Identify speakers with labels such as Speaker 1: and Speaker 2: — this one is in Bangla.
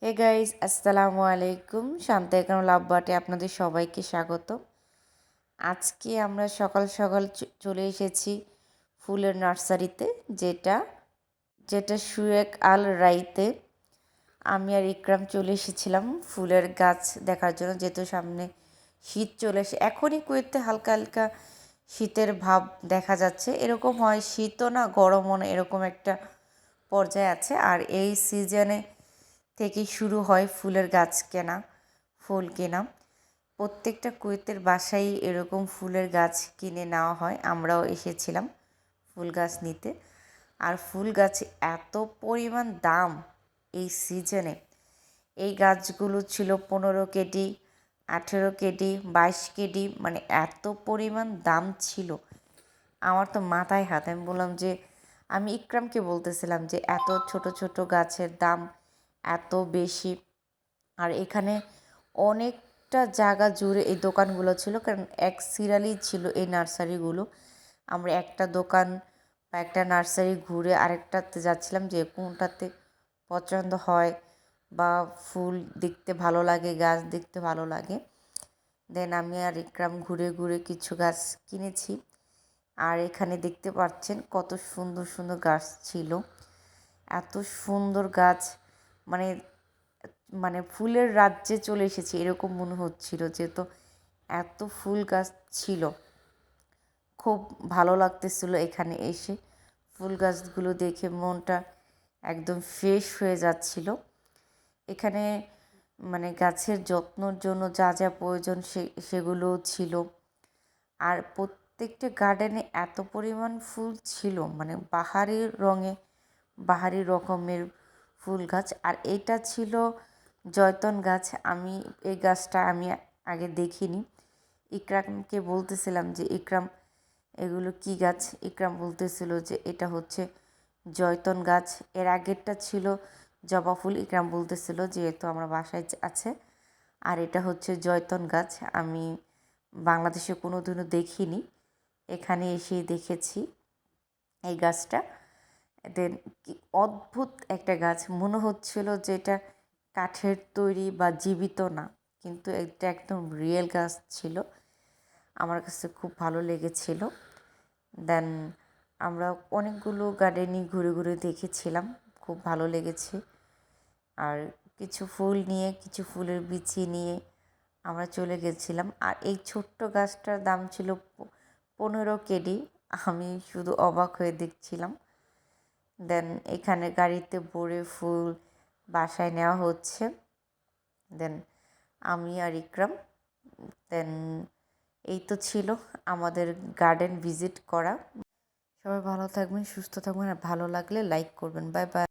Speaker 1: হে গাইস, আসসালামু আলাইকুম। শান্তা একরাম লাভবাটে আপনাদের সবাইকে স্বাগত। আজকে আমরা সকাল সকাল চলে এসেছি ফুলের নার্সারিতে, যেটা যেটা সুয়েক আল রাইতে। আমি আর ইকরাম চলে এসেছিলাম ফুলের গাছ দেখার জন্য, যেহেতু সামনে শীত চলে এসে এখনই কুয়েতে হালকা হালকা শীতের ভাব দেখা যাচ্ছে। এরকম হয়, শীতও না গরমও না, এরকম একটা পর্যায়ে আছে। আর এই সিজনে থেকে শুরু হয় ফুলের গাছ কেনা, ফুল কেনা। প্রত্যেকটা কুয়েতের বাসায় এরকম ফুলের গাছ কিনে নেওয়া হয়। আমরাও এসেছিলাম ফুল গাছ নিতে। আর ফুল গাছ এত পরিমাণ দাম এই সিজনে। এই গাছগুলো ছিল 15 কেডি, 18 কেডি, 22 কেডি, মানে এত পরিমাণ দাম ছিল। আমার তো মাথায় হাত। আমি বললাম যে, আমি ইকরামকে বলতেছিলাম যে এত ছোট ছোট গাছের দাম এত বেশি। আর এখানে অনেকটা জায়গা জুড়ে এই দোকানগুলো ছিল, কারণ এক সিরিয়ালই ছিল এই নার্সারিগুলো। আমরা একটা দোকান বা একটা নার্সারি ঘুরে আরেকটাতে যাচ্ছিলাম, যে কোনটাতে পছন্দ হয় বা ফুল দেখতে ভালো লাগে, গাছ দেখতে ভালো লাগে। দেন আমি আর ইকরাম ঘুরে ঘুরে কিছু গাছ কিনেছি। আর এখানে দেখতে পাচ্ছেন কত সুন্দর সুন্দর গাছ ছিল। এত সুন্দর গাছ, মানে মানে ফুলের রাজ্যে চলে এসেছি এরকম মনে হচ্ছিল, যেহেতু এত ফুল গাছ ছিল। খুব ভালো লাগতেছিল এখানে এসে। ফুল গাছগুলো দেখে মনটা একদম ফ্রেশ হয়ে যাচ্ছিল। এখানে মানে গাছের যত্নর জন্য যা যা প্রয়োজন সেগুলোও ছিল। আর প্রত্যেকটা গার্ডেনে এত পরিমাণ ফুল ছিল, মানে বাহারি রঙে বাহারি রকমের ফুল গাছ। আর এটা ছিল জয়তন গাছ। এই গাছটা আমি আগে দেখিনি। ইকরামকে বলতেছিলাম যে, ইকরাম এগুলো কি গাছ? ইকরাম বলতেছিল যে এটা হচ্ছে জয়তন গাছ। এর আগেরটা ছিল জবা ফুল। ইকরাম বলতেছিল যেহেতু আমরা বাসায় আছে। আর এটা হচ্ছে জয়তন গাছ। আমি বাংলাদেশে কোনো দিনও দেখিনি, এখানে এসেই দেখেছি এই গাছটা। দেন কি অদ্ভুত একটা গাছ, মনে হচ্ছিল যে এটা কাঠের তৈরি বা জীবিত না, কিন্তু এটা একদম রিয়েল গাছ ছিল। আমার কাছে খুব ভালো লেগেছিল। দেন আমরা অনেকগুলো গার্ডেনই ঘুরে ঘুরে দেখেছিলাম, খুব ভালো লেগেছে। আর কিছু ফুল নিয়ে, কিছু ফুলের বিচি নিয়ে আমরা চলে গেছিলাম। আর এই ছোট্ট গাছটার দাম ছিল 15 কেডি। আমি শুধু অবাক হয়ে দেখছিলাম। দেন এখানে গাড়িতে ভরে ফুল বাসায় নেওয়া হচ্ছে। দেন আমি আর ইকরাম, দেন এই তো ছিল আমাদের গার্ডেন ভিজিট করা। সবাই ভালো থাকবেন, সুস্থ থাকবেন, আর ভালো লাগলে লাইক করবেন। Bye bye.